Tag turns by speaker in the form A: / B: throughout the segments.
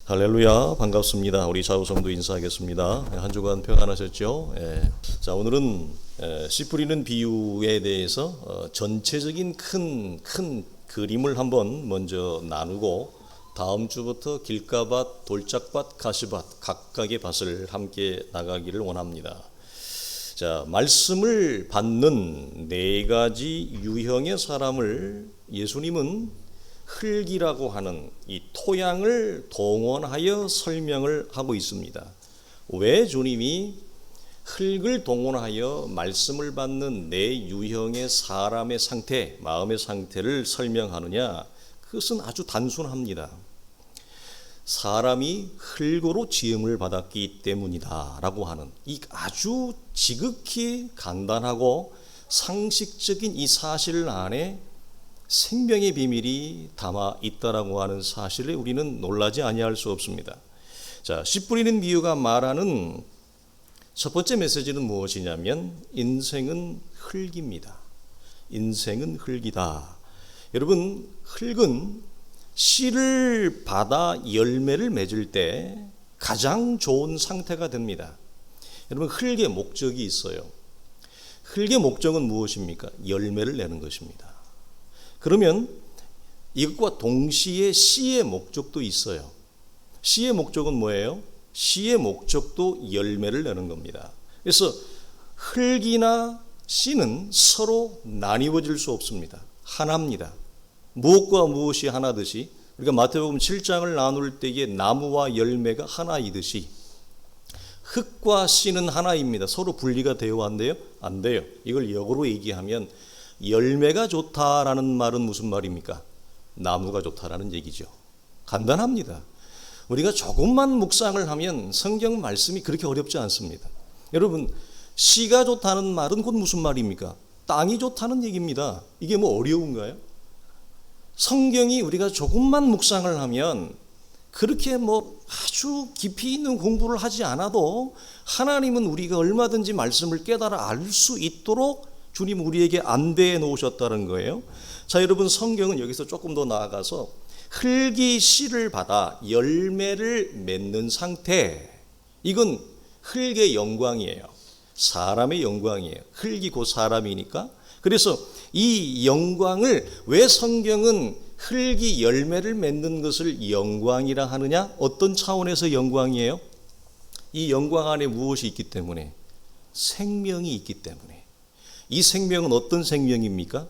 A: 할렐루야, 반갑습니다. 우리 좌우성도 인사하겠습니다. 한 주간 평안하셨죠? 자, 오늘은 씨 뿌리는 비유에 대해서 전체적인 큰 그림을 한번 먼저 나누고 다음 주부터 길가밭, 돌짝밭, 가시밭 각각의 밭을 함께 나가기를 원합니다. 자, 말씀을 받는 네 가지 유형의 사람을 예수님은 흙이라고 하는 이 토양을 동원하여 설명을 하고 있습니다. 왜 주님이 흙을 동원하여 말씀을 받는 네 유형의 사람의 상태, 마음의 상태를 설명하느냐? 그것은 아주 단순합니다. 사람이 흙으로 지음을 받았기 때문이다 라고 하는 이 아주 지극히 간단하고 상식적인 이 사실 안에 생명의 비밀이 담아 있다라고 하는 사실에 우리는 놀라지 아니할 수 없습니다. 자, 씨 뿌리는 비유가 말하는 첫 번째 메시지는 무엇이냐면 인생은 흙입니다. 인생은 흙이다. 여러분, 흙은 씨를 받아 열매를 맺을 때 가장 좋은 상태가 됩니다. 여러분, 흙의 목적이 있어요. 흙의 목적은 무엇입니까? 열매를 내는 것입니다. 그러면 이것과 동시에 씨의 목적도 있어요. 씨의 목적은 뭐예요? 씨의 목적도 열매를 내는 겁니다. 그래서 흙이나 씨는 서로 나뉘어질 수 없습니다. 하나입니다. 무엇과 무엇이 하나듯이 우리가 마태복음 7장을 나눌 때에 나무와 열매가 하나이듯이 흙과 씨는 하나입니다. 서로 분리가 되어 안 돼요? 안 돼요. 이걸 역으로 얘기하면 열매가 좋다라는 말은 무슨 말입니까? 나무가 좋다라는 얘기죠. 간단합니다. 우리가 조금만 묵상을 하면 성경 말씀이 그렇게 어렵지 않습니다. 여러분, 씨가 좋다는 말은 곧 무슨 말입니까? 땅이 좋다는 얘기입니다. 이게 뭐 어려운가요? 성경이 우리가 조금만 묵상을 하면 그렇게 뭐 아주 깊이 있는 공부를 하지 않아도 하나님은 우리가 얼마든지 말씀을 깨달아 알 수 있도록 주님 우리에게 안배해 놓으셨다는 거예요. 자, 여러분, 성경은 여기서 조금 더 나아가서 흙이 씨를 받아 열매를 맺는 상태, 이건 흙의 영광이에요. 사람의 영광이에요. 흙이 곧 사람이니까. 그래서 이 영광을 왜 성경은 흙이 열매를 맺는 것을 영광이라 하느냐? 어떤 차원에서 영광이에요? 이 영광 안에 무엇이 있기 때문에? 생명이 있기 때문에. 이 생명은 어떤 생명입니까?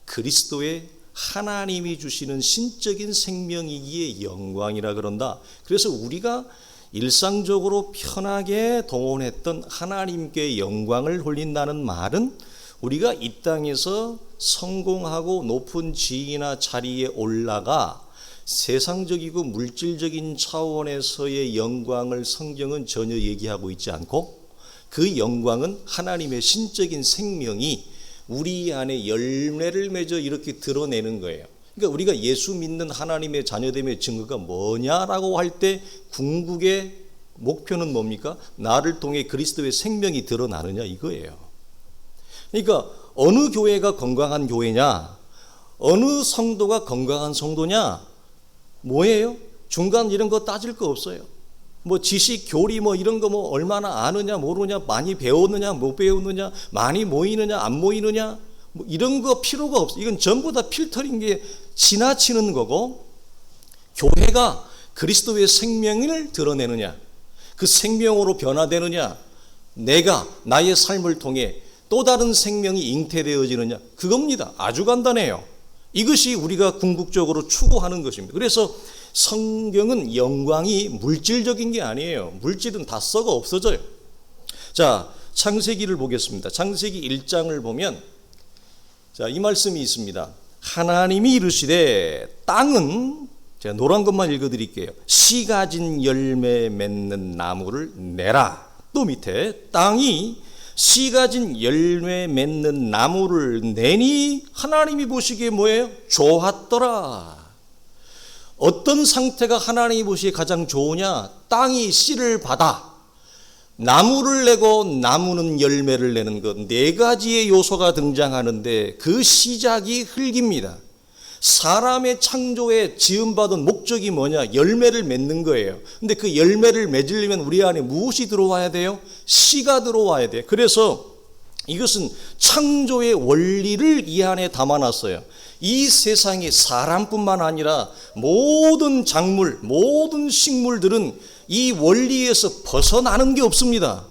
A: 그리스도의 하나님이 주시는 신적인 생명이기에 영광이라 그런다. 그래서 우리가 일상적으로 편하게 동원했던 하나님께 영광을 돌린다는 말은 우리가 이 땅에서 성공하고 높은 지위나 자리에 올라가 세상적이고 물질적인 차원에서의 영광을 성경은 전혀 얘기하고 있지 않고 그 영광은 하나님의 신적인 생명이 우리 안에 열매를 맺어 이렇게 드러내는 거예요. 그러니까 우리가 예수 믿는 하나님의 자녀됨의 증거가 뭐냐라고 할 때 궁극의 목표는 뭡니까? 나를 통해 그리스도의 생명이 드러나느냐 이거예요. 그러니까 어느 교회가 건강한 교회냐, 어느 성도가 건강한 성도냐, 뭐예요? 중간 이런 거 따질 거 없어요. 뭐 지식, 교리 뭐 이런 거 뭐 얼마나 아느냐 모르냐, 많이 배웠느냐 못 배웠느냐, 많이 모이느냐 안 모이느냐, 뭐 이런 거 필요가 없어. 이건 전부 다 필터링 게 지나치는 거고, 교회가 그리스도의 생명을 드러내느냐, 그 생명으로 변화되느냐, 내가 나의 삶을 통해 또 다른 생명이 잉태되어지느냐, 그겁니다. 아주 간단해요. 이것이 우리가 궁극적으로 추구하는 것입니다. 그래서 성경은 영광이 물질적인 게 아니에요. 물질은 다 썩어 없어져요. 자, 창세기를 보겠습니다. 창세기 1장을 보면 자, 이 말씀이 있습니다. 하나님이 이르시되 땅은, 제가 노란 것만 읽어드릴게요. 씨 가진 열매 맺는 나무를 내라. 또 밑에 땅이 씨 가진 열매 맺는 나무를 내니 하나님이 보시기에 뭐예요? 좋았더라. 어떤 상태가 하나님이 보시기에 가장 좋으냐? 땅이 씨를 받아 나무를 내고 나무는 열매를 내는 것, 네 가지의 요소가 등장하는데 그 시작이 흙입니다. 사람의 창조에 지음받은 목적이 뭐냐? 열매를 맺는 거예요. 근데 그 열매를 맺으려면 우리 안에 무엇이 들어와야 돼요? 씨가 들어와야 돼요. 그래서 이것은 창조의 원리를 이 안에 담아놨어요. 이 세상에 사람뿐만 아니라 모든 작물, 모든 식물들은 이 원리에서 벗어나는 게 없습니다.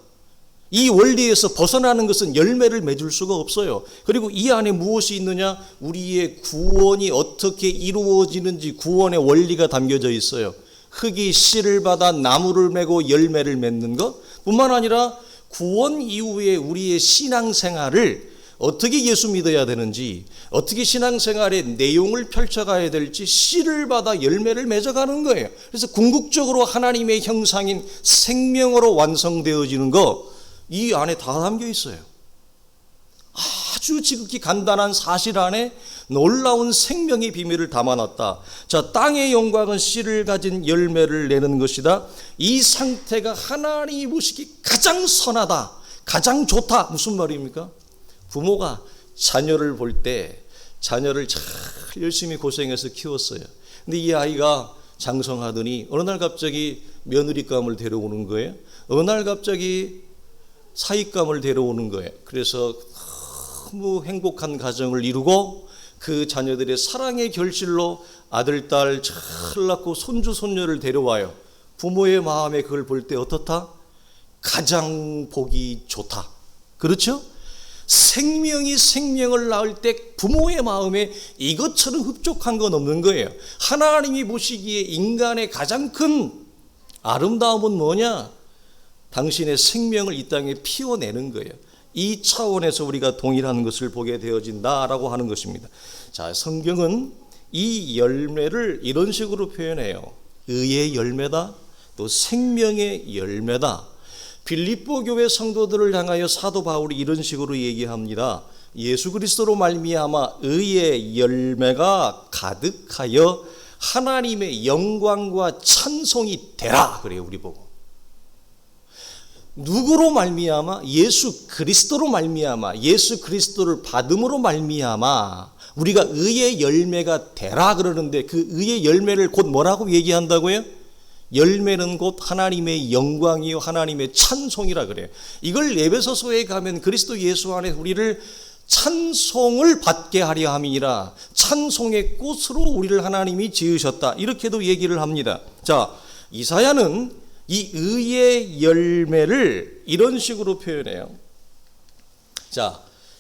A: 이 원리에서 벗어나는 것은 열매를 맺을 수가 없어요. 그리고 이 안에 무엇이 있느냐? 우리의 구원이 어떻게 이루어지는지 구원의 원리가 담겨져 있어요. 흙이 씨를 받아 나무를 메고 열매를 맺는 것 뿐만 아니라 구원 이후에 우리의 신앙생활을 어떻게 예수 믿어야 되는지, 어떻게 신앙생활의 내용을 펼쳐가야 될지 씨를 받아 열매를 맺어가는 거예요. 그래서 궁극적으로 하나님의 형상인 생명으로 완성되어지는 거 이 안에 다 담겨 있어요. 아주 지극히 간단한 사실 안에 놀라운 생명의 비밀을 담아놨다. 자, 땅의 영광은 씨를 가진 열매를 내는 것이다. 이 상태가 하나님이 보시기 가장 선하다, 가장 좋다. 무슨 말입니까? 부모가 자녀를 볼 때 자녀를 잘 열심히 고생해서 키웠어요. 근데 이 아이가 장성하더니 어느 날 갑자기 며느리감을 데려오는 거예요. 어느 날 갑자기 사익감을 데려오는 거예요. 그래서 너무 행복한 가정을 이루고 그 자녀들의 사랑의 결실로 아들, 딸 잘 낳고 손주, 손녀를 데려와요. 부모의 마음에 그걸 볼 때 어떻다? 가장 보기 좋다. 그렇죠? 생명이 생명을 낳을 때 부모의 마음에 이것처럼 흡족한 건 없는 거예요. 하나님이 보시기에 인간의 가장 큰 아름다움은 뭐냐? 당신의 생명을 이 땅에 피워내는 거예요. 이 차원에서 우리가 동일한 것을 보게 되어진다라고 하는 것입니다. 자, 성경은 이 열매를 이런 식으로 표현해요. 의의 열매다, 또 생명의 열매다. 빌립보 교회 성도들을 향하여 사도 바울이 이런 식으로 얘기합니다. 예수 그리스도로 말미암아 의의 열매가 가득하여 하나님의 영광과 찬송이 되라. 그래요, 우리 보고. 누구로 말미암아? 예수 그리스도로 말미암아, 예수 그리스도를 받음으로 말미암아 우리가 의의 열매가 되라 그러는데 그 의의 열매를 곧 뭐라고 얘기한다고요? 열매는 곧 하나님의 영광이요 하나님의 찬송이라 그래요. 이걸 에베소서에 가면 그리스도 예수 안에 우리를 찬송을 받게 하려 함이니라, 찬송의 꽃으로 우리를 하나님이 지으셨다, 이렇게도 얘기를 합니다. 자, 이사야는 이 의의 열매를 이런 식으로 표현해요. 자,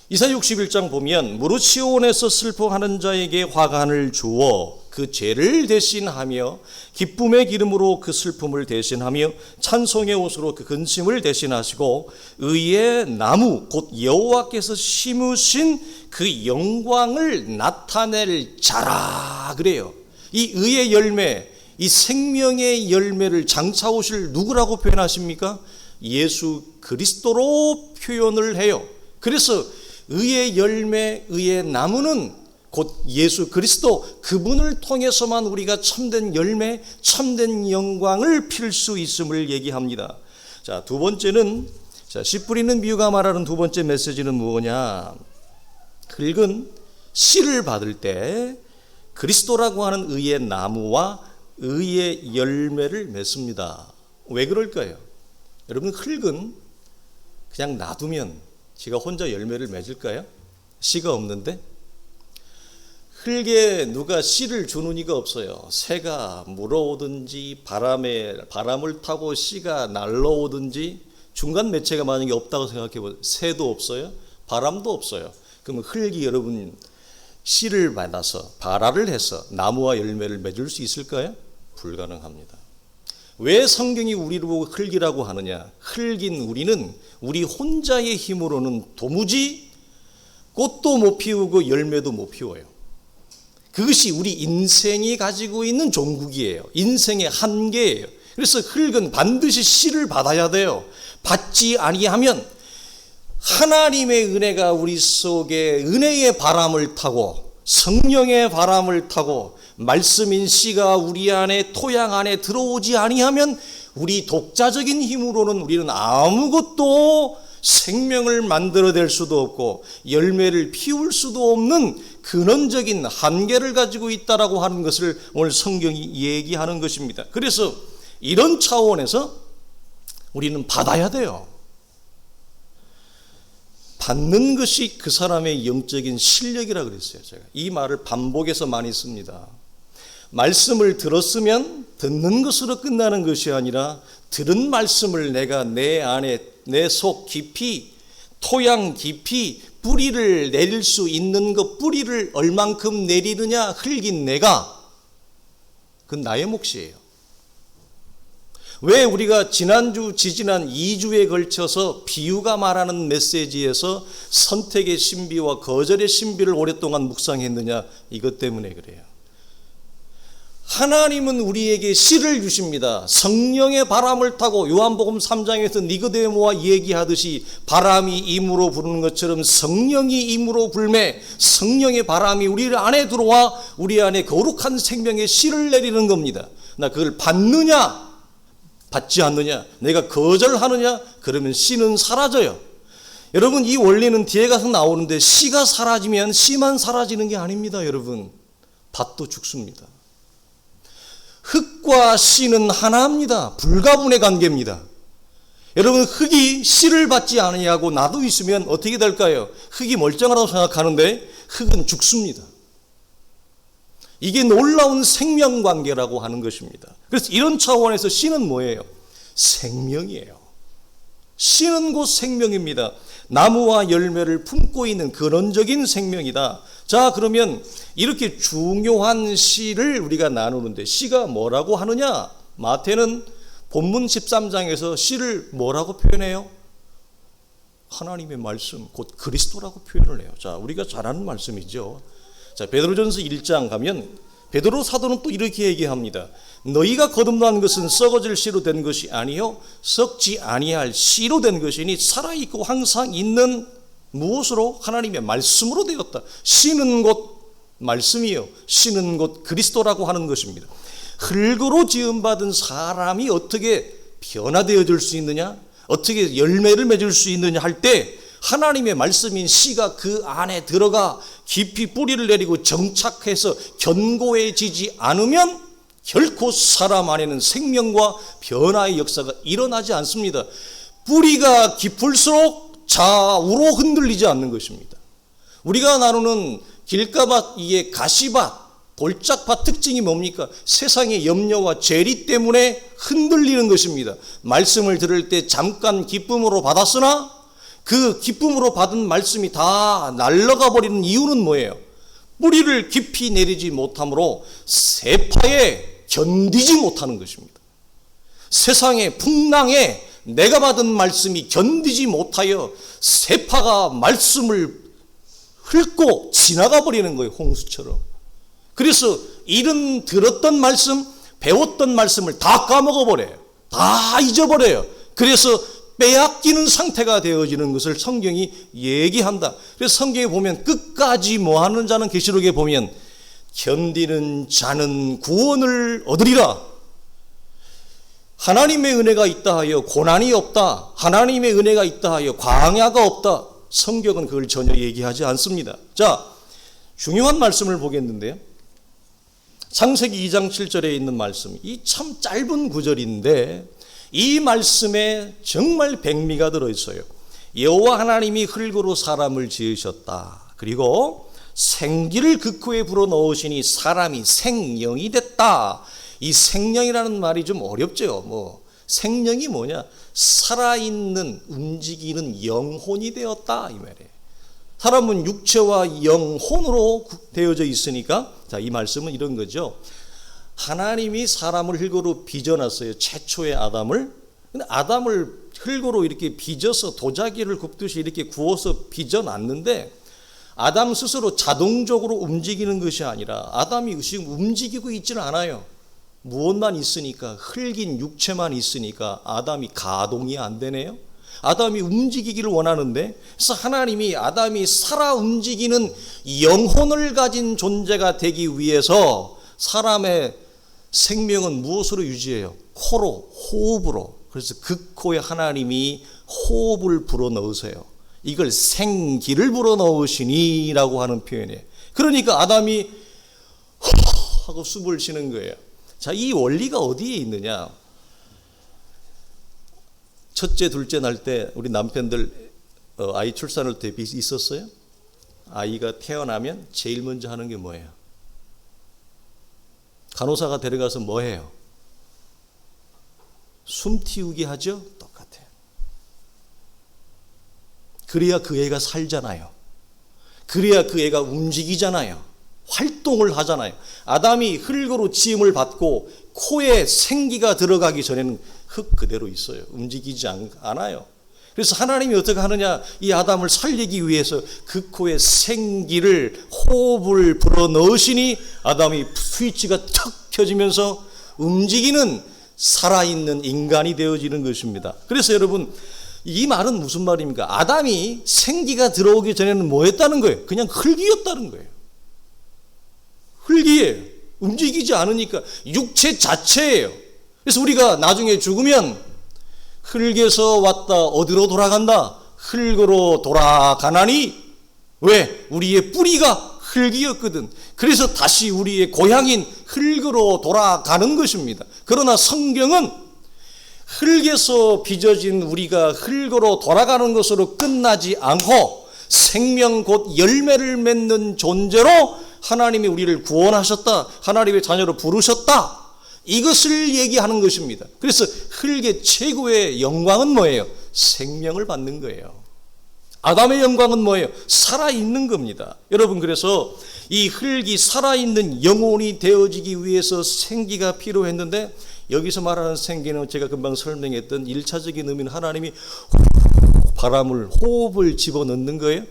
A: 이사야 61장 보면 무릇 시온에서 슬퍼하는 자에게 화관을 주어 그 죄를 대신하며 기쁨의 기름으로 그 슬픔을 대신하며 찬송의 옷으로 그 근심을 대신하시고 의의 나무 곧 여호와께서 심으신 그 영광을 나타낼 자라 그래요. 이 의의 열매, 이 생명의 열매를 장차 오실 누구라고 표현하십니까? 예수 그리스도로 표현을 해요. 그래서 의의 열매, 의의 나무는 곧 예수 그리스도, 그분을 통해서만 우리가 참된 열매, 참된 영광을 필 수 있음을 얘기합니다. 자, 두 번째는, 씨 뿌리는 비유가 말하는 두 번째 메시지는 뭐냐? 흙은 씨를 받을 때 그리스도라고 하는 의의 나무와 의의 열매를 맺습니다. 왜 그럴까요? 여러분, 흙은 그냥 놔두면 지가 혼자 열매를 맺을까요? 씨가 없는데? 흙에 누가 씨를 주는 이가 없어요. 새가 물어오든지 바람을 타고 씨가 날라오든지 중간 매체가 만약에 없다고 생각해 보세요. 새도 없어요. 바람도 없어요. 그러면 흙이 여러분 씨를 받아서 발화를 해서 나무와 열매를 맺을 수 있을까요? 불가능합니다. 왜 성경이 우리를 보고 흙이라고 하느냐? 흙인 우리는 우리 혼자의 힘으로는 도무지 꽃도 못 피우고 열매도 못 피워요. 그것이 우리 인생이 가지고 있는 종국이에요. 인생의 한계예요. 그래서 흙은 반드시 씨를 받아야 돼요. 받지 아니하면 하나님의 은혜가 우리 속에 은혜의 바람을 타고 성령의 바람을 타고 말씀인 씨가 우리 안에 토양 안에 들어오지 아니하면 우리 독자적인 힘으로는 우리는 아무것도 생명을 만들어낼 수도 없고 열매를 피울 수도 없는 근원적인 한계를 가지고 있다라고 하는 것을 오늘 성경이 얘기하는 것입니다. 그래서 이런 차원에서 우리는 받아야 돼요. 받는 것이 그 사람의 영적인 실력이라 그랬어요. 제가 이 말을 반복해서 많이 씁니다. 말씀을 들었으면 듣는 것으로 끝나는 것이 아니라 들은 말씀을 내가 내 안에 내 속 깊이 토양 깊이 뿌리를 내릴 수 있는 것, 뿌리를 얼만큼 내리느냐 흙인 내가, 그건 나의 몫이에요. 왜 우리가 지난주 지지난 2주에 걸쳐서 비유가 말하는 메시지에서 선택의 신비와 거절의 신비를 오랫동안 묵상했느냐, 이것 때문에 그래요. 하나님은 우리에게 씨를 주십니다. 성령의 바람을 타고 요한복음 3장에서 니고데모와 얘기하듯이 바람이 임으로 부르는 것처럼 성령이 임으로 불매 성령의 바람이 우리 안에 들어와 우리 안에 거룩한 생명의 씨를 내리는 겁니다. 나 그걸 받느냐 받지 않느냐, 내가 거절하느냐, 그러면 씨는 사라져요. 여러분, 이 원리는 뒤에 가서 나오는데 씨가 사라지면 씨만 사라지는 게 아닙니다. 여러분, 밭도 죽습니다. 흙과 씨는 하나입니다. 불가분의 관계입니다. 여러분, 흙이 씨를 받지 아니하고 놔두 있으면 어떻게 될까요? 흙이 멀쩡하다고 생각하는데 흙은 죽습니다. 이게 놀라운 생명관계라고 하는 것입니다. 그래서 이런 차원에서 씨는 뭐예요? 생명이에요. 씨는 곧 생명입니다. 나무와 열매를 품고 있는 근원적인 생명이다. 자, 그러면 이렇게 중요한 씨를 우리가 나누는데 씨가 뭐라고 하느냐? 마태는 본문 13장에서 씨를 뭐라고 표현해요? 하나님의 말씀, 곧 그리스도라고 표현을 해요. 자, 우리가 잘 아는 말씀이죠. 자, 베드로전서 1장 가면 베드로 사도는 또 이렇게 얘기합니다. 너희가 거듭난 것은 썩어질 씨로 된 것이 아니요 썩지 아니할 씨로 된 것이니 살아있고 항상 있는 무엇으로? 하나님의 말씀으로 되었다. 씨는 곧 말씀이요 씨는 곧 그리스도라고 하는 것입니다. 흙으로 지음받은 사람이 어떻게 변화되어질 수 있느냐, 어떻게 열매를 맺을 수 있느냐 할 때 하나님의 말씀인 씨가 그 안에 들어가 깊이 뿌리를 내리고 정착해서 견고해지지 않으면 결코 사람 안에는 생명과 변화의 역사가 일어나지 않습니다. 뿌리가 깊을수록 좌우로 흔들리지 않는 것입니다. 우리가 나누는 길가밭, 이게 가시밭, 돌짝밭 특징이 뭡니까? 세상의 염려와 죄리 때문에 흔들리는 것입니다. 말씀을 들을 때 잠깐 기쁨으로 받았으나 그 기쁨으로 받은 말씀이 다 날아가 버리는 이유는 뭐예요? 뿌리를 깊이 내리지 못함으로 세파에 견디지 못하는 것입니다. 세상의 풍랑에 내가 받은 말씀이 견디지 못하여 세파가 말씀을 훑고 지나가 버리는 거예요. 홍수처럼. 그래서 이런 들었던 말씀, 배웠던 말씀을 다 까먹어 버려요. 다 잊어버려요. 그래서 빼앗기는 상태가 되어지는 것을 성경이 얘기한다. 그래서 성경에 보면 끝까지 뭐하는 자는 계시록에 보면 견디는 자는 구원을 얻으리라. 하나님의 은혜가 있다 하여 고난이 없다, 하나님의 은혜가 있다 하여 광야가 없다, 성경은 그걸 전혀 얘기하지 않습니다. 자, 중요한 말씀을 보겠는데요, 창세기 2장 7절에 있는 말씀, 이 참 짧은 구절인데 이 말씀에 정말 백미가 들어있어요. 여호와 하나님이 흙으로 사람을 지으셨다. 그리고 생기를 그 코에 불어넣으시니 사람이 생령이 됐다. 이 생령이라는 말이 좀 어렵죠. 생령이 뭐냐? 살아있는 움직이는 영혼이 되었다 이 말이에요. 사람은 육체와 영혼으로 되어져 있으니까, 자, 이 말씀은 이런 거죠. 하나님이 사람을 흙으로 빚어놨어요. 최초의 아담을. 근데 아담을 흙으로 이렇게 빚어서 도자기를 굽듯이 이렇게 구워서 빚어놨는데 아담 스스로 자동적으로 움직이는 것이 아니라 아담이 지금 움직이고 있지는 않아요. 무엇만 있으니까, 흙인 육체만 있으니까 아담이 가동이 안 되네요. 아담이 움직이기를 원하는데, 그래서 하나님이 아담이 살아 움직이는 영혼을 가진 존재가 되기 위해서 사람의 생명은 무엇으로 유지해요? 코로, 호흡으로. 그래서 그 코에 하나님이 호흡을 불어넣으세요. 이걸 생기를 불어넣으시니라고 하는 표현이에요. 그러니까 아담이 하고 숨을 쉬는 거예요. 자, 이 원리가 어디에 있느냐? 첫째, 둘째 날 때 우리 남편들 아이 출산할 때 있었어요? 아이가 태어나면 제일 먼저 하는 게 뭐예요? 간호사가 데려가서 뭐 해요? 숨 틔우기 하죠? 똑같아요. 그래야 그 애가 살잖아요. 그래야 그 애가 움직이잖아요. 활동을 하잖아요. 아담이 흙으로 지음을 받고 코에 생기가 들어가기 전에는 흙 그대로 있어요. 움직이지 않아요. 그래서 하나님이 어떻게 하느냐? 이 아담을 살리기 위해서 그 코에 생기를, 호흡을 불어넣으시니 아담이 스위치가 탁 켜지면서 움직이는 살아있는 인간이 되어지는 것입니다. 그래서 여러분, 이 말은 무슨 말입니까? 아담이 생기가 들어오기 전에는 뭐 했다는 거예요? 그냥 흙이었다는 거예요. 흙이에요. 움직이지 않으니까 육체 자체예요. 그래서 우리가 나중에 죽으면 흙에서 왔다 어디로 돌아간다? 흙으로 돌아가나니? 왜? 우리의 뿌리가 흙이었거든. 그래서 다시 우리의 고향인 흙으로 돌아가는 것입니다. 그러나 성경은 흙에서 빚어진 우리가 흙으로 돌아가는 것으로 끝나지 않고 생명 곧 열매를 맺는 존재로 하나님이 우리를 구원하셨다. 하나님의 자녀로 부르셨다. 이것을 얘기하는 것입니다. 그래서 흙의 최고의 영광은 뭐예요? 생명을 받는 거예요. 아담의 영광은 뭐예요? 살아있는 겁니다. 여러분, 그래서 이 흙이 살아있는 영혼이 되어지기 위해서 생기가 필요했는데, 여기서 말하는 생기는 제가 금방 설명했던 1차적인 의미는 하나님이 바람을, 호흡을 집어넣는 거예요.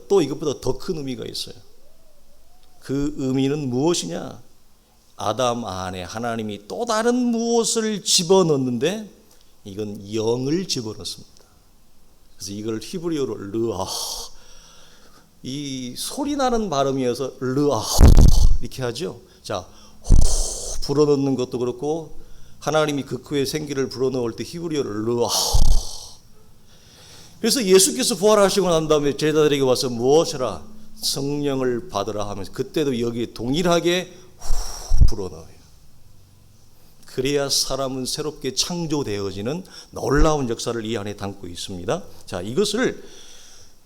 A: 또 이것보다 더 큰 의미가 있어요. 그 의미는 무엇이냐? 아담 안에 하나님이 또 다른 무엇을 집어넣는데, 이건 영을 집어넣습니다. 그래서 이걸 히브리어로 르아, 이 소리 나는 발음이어서 르아 이렇게 하죠. 자, 불어넣는 것도 그렇고 하나님이 그 코에 생기를 불어넣을 때 히브리어로 르아. 그래서 예수께서 부활하시고 난 다음에 제자들에게 와서 무엇이라? 성령을 받으라 하면서 그때도 여기에 동일하게 불어넣어요. 그래야 사람은 새롭게 창조되어지는 놀라운 역사를 이 안에 담고 있습니다. 자, 이것을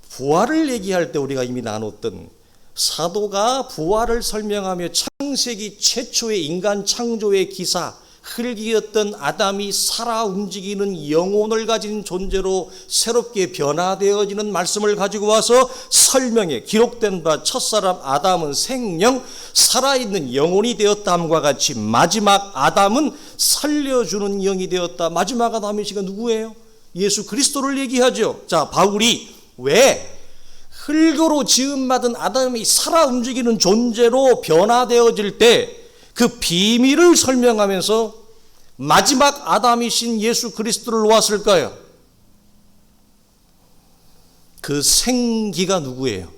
A: 부활을 얘기할 때 우리가 이미 나눴던 사도가 부활을 설명하며 창세기 최초의 인간 창조의 기사, 흙이었던 아담이 살아 움직이는 영혼을 가진 존재로 새롭게 변화되어지는 말씀을 가지고 와서 설명해 기록된 바 첫사람 아담은 생명, 살아있는 영혼이 되었다함과 같이 마지막 아담은 살려주는 영이 되었다. 마지막 아담이 지금 누구예요? 예수 그리스도를 얘기하죠. 자, 바울이 왜 흙으로 지음받은 아담이 살아 움직이는 존재로 변화되어질 때 그 비밀을 설명하면서 마지막 아담이신 예수 그리스도를 놓았을까요? 그 생기가 누구예요?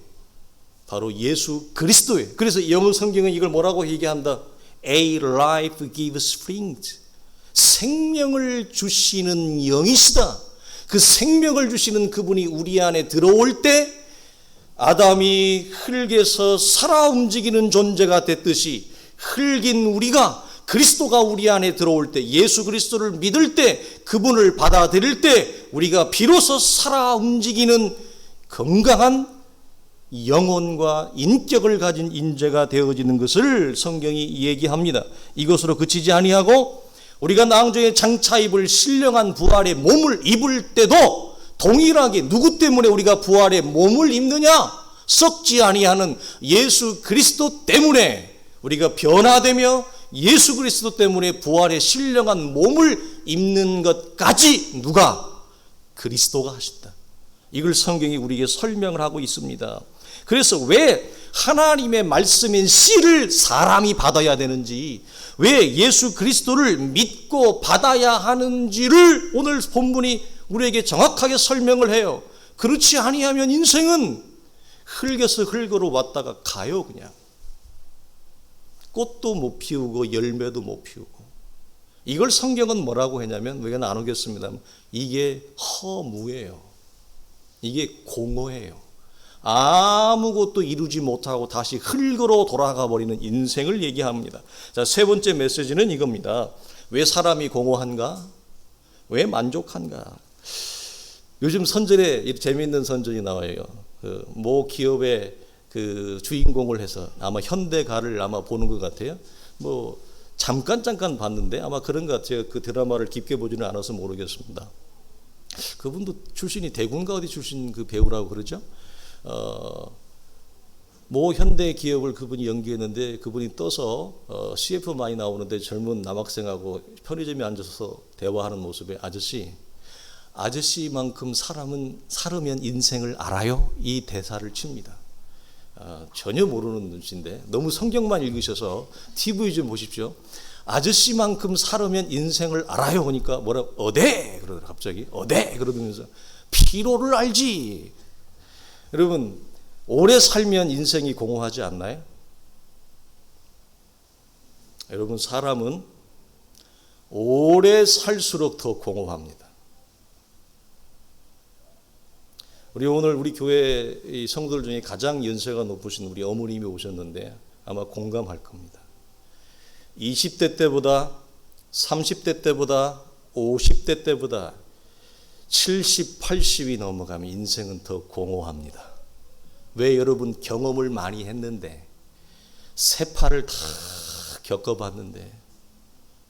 A: 바로 예수 그리스도예요. 그래서 영어 성경은 이걸 뭐라고 얘기한다? A life gives springs. 생명을 주시는 영이시다. 그 생명을 주시는 그분이 우리 안에 들어올 때 아담이 흙에서 살아 움직이는 존재가 됐듯이 흙인 우리가 그리스도가 우리 안에 들어올 때, 예수 그리스도를 믿을 때, 그분을 받아들일 때 우리가 비로소 살아 움직이는 건강한 영혼과 인격을 가진 인재가 되어지는 것을 성경이 얘기합니다. 이것으로 그치지 아니하고 우리가 낭중에 장차 입을 신령한 부활의 몸을 입을 때도 동일하게 누구 때문에 우리가 부활의 몸을 입느냐? 썩지 아니하는 예수 그리스도 때문에 우리가 변화되며 예수 그리스도 때문에 부활의 신령한 몸을 입는 것까지 누가? 그리스도가 하셨다. 이걸 성경이 우리에게 설명을 하고 있습니다. 그래서 왜 하나님의 말씀인 씨를 사람이 받아야 되는지, 왜 예수 그리스도를 믿고 받아야 하는지를 오늘 본문이 우리에게 정확하게 설명을 해요. 그렇지 아니하면 인생은 흙에서 흙으로 왔다가 가요. 그냥 꽃도 못 피우고 열매도 못 피우고. 이걸 성경은 뭐라고 했냐면, 우리가 나누겠습니다. 이게 허무예요. 이게 공허해요. 아무것도 이루지 못하고 다시 흙으로 돌아가 버리는 인생을 얘기합니다. 자, 세 번째 메시지는 이겁니다. 왜 사람이 공허한가? 왜 만족한가? 요즘 선전에 이렇게 재미있는 선전이 나와요. 모 기업의 주인공을 해서 아마 현대가를 아마 보는 것 같아요. 뭐 잠깐 봤는데 아마 그런 것 같아요. 그 드라마를 깊게 보지는 않아서 모르겠습니다. 그분도 출신이 대구인가 어디 출신 그 배우라고 그러죠. 모 현대 기업을 그분이 연기했는데, 그분이 떠서 CF 많이 나오는데 젊은 남학생하고 편의점에 앉아서 대화하는 모습에 아저씨만큼 살으면 인생을 알아요? 이 대사를 칩니다. 전혀 모르는 눈치인데 너무 성경만 읽으셔서 TV 좀 보십시오. 아저씨만큼 살으면 인생을 알아요 하니까 뭐라고 어대 그러더라. 갑자기 어대 그러면서 피로를 알지. 여러분, 오래 살면 인생이 공허하지 않나요? 여러분, 사람은 오래 살수록 더 공허합니다. 오늘 우리 교회 성도들 중에 가장 연세가 높으신 우리 어머님이 오셨는데 아마 공감할 겁니다. 20대 때보다 30대 때보다 50대 때보다 70, 80이 넘어가면 인생은 더 공허합니다. 왜? 여러분 경험을 많이 했는데, 세파를 다 겪어봤는데,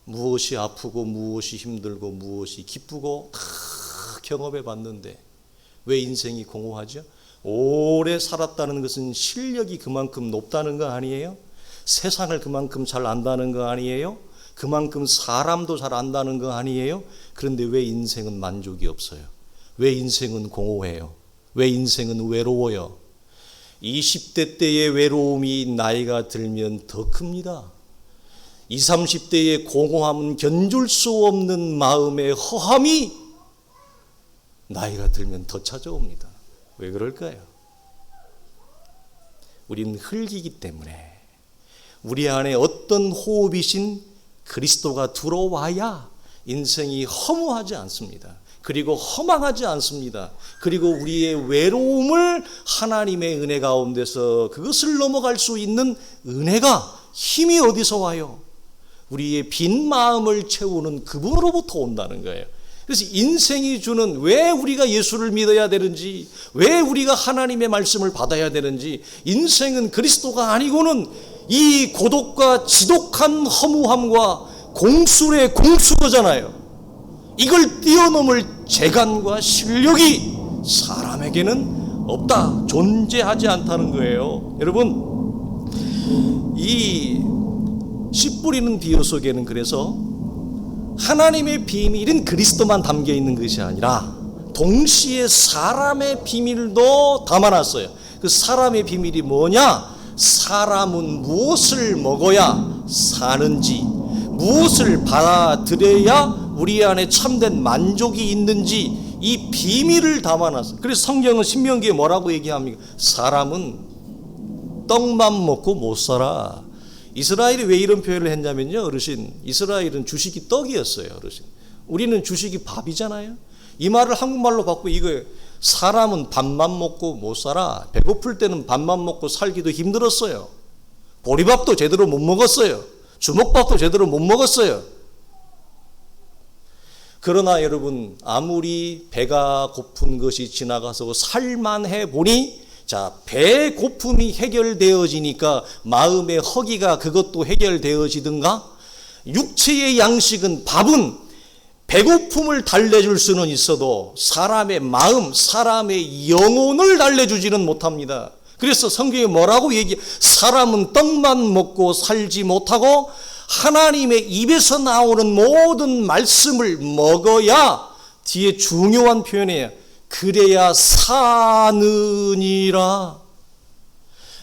A: 무엇이 아프고 무엇이 힘들고 무엇이 기쁘고 다 경험해봤는데 왜 인생이 공허하죠? 오래 살았다는 것은 실력이 그만큼 높다는 거 아니에요? 세상을 그만큼 잘 안다는 거 아니에요? 그만큼 사람도 잘 안다는 거 아니에요? 그런데 왜 인생은 만족이 없어요? 왜 인생은 공허해요? 왜 인생은 외로워요? 20대 때의 외로움이 나이가 들면 더 큽니다. 20, 30대의 공허함은 견줄 수 없는 마음의 허함이 나이가 들면 더 찾아옵니다. 왜 그럴까요? 우리는 흙이기 때문에 우리 안에 어떤 호흡이신 그리스도가 들어와야 인생이 허무하지 않습니다. 그리고 허망하지 않습니다. 그리고 우리의 외로움을 하나님의 은혜 가운데서 그것을 넘어갈 수 있는 은혜가, 힘이 어디서 와요? 우리의 빈 마음을 채우는 그분으로부터 온다는 거예요. 그래서 인생이 주는, 왜 우리가 예수를 믿어야 되는지, 왜 우리가 하나님의 말씀을 받아야 되는지, 인생은 그리스도가 아니고는 이 고독과 지독한 허무함과 공술의 공수거잖아요. 이걸 뛰어넘을 재간과 실력이 사람에게는 없다, 존재하지 않다는 거예요. 여러분, 이 씨 뿌리는 비유 속에는 그래서 하나님의 비밀은 그리스도만 담겨 있는 것이 아니라 동시에 사람의 비밀도 담아놨어요. 그 사람의 비밀이 뭐냐? 사람은 무엇을 먹어야 사는지, 무엇을 받아들여야 우리 안에 참된 만족이 있는지, 이 비밀을 담아놨어요. 그래서 성경은 신명기에 뭐라고 얘기합니까? 사람은 떡만 먹고 못 살아. 이스라엘이 왜 이런 표현을 했냐면요, 어르신, 이스라엘은 주식이 떡이었어요. 어르신, 우리는 주식이 밥이잖아요. 이 말을 한국말로 바꾸고 이거예요. 사람은 밥만 먹고 못 살아. 배고플 때는 밥만 먹고 살기도 힘들었어요. 보리밥도 제대로 못 먹었어요. 주먹밥도 제대로 못 먹었어요. 그러나 여러분, 아무리 배가 고픈 것이 지나가서 살만해 보니, 자, 배 고픔이 해결되어지니까 마음의 허기가 그것도 해결되어지든가, 육체의 양식은, 밥은 배고픔을 달래줄 수는 있어도 사람의 마음, 사람의 영혼을 달래주지는 못합니다. 그래서 성경에 뭐라고 사람은 떡만 먹고 살지 못하고 하나님의 입에서 나오는 모든 말씀을 먹어야, 뒤에 중요한 표현이에요. 그래야 사느니라.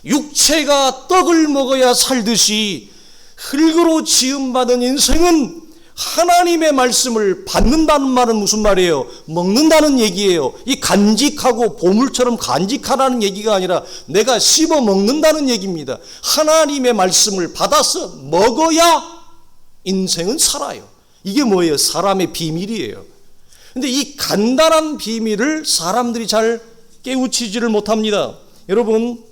A: 육체가 떡을 먹어야 살듯이 흙으로 지음받은 인생은 하나님의 말씀을 받는다는 말은 무슨 말이에요? 먹는다는 얘기예요. 이 간직하고 보물처럼 간직하라는 얘기가 아니라 내가 씹어 먹는다는 얘기입니다. 하나님의 말씀을 받아서 먹어야 인생은 살아요. 이게 뭐예요? 사람의 비밀이에요. 근데 이 간단한 비밀을 사람들이 잘 깨우치지를 못합니다. 여러분,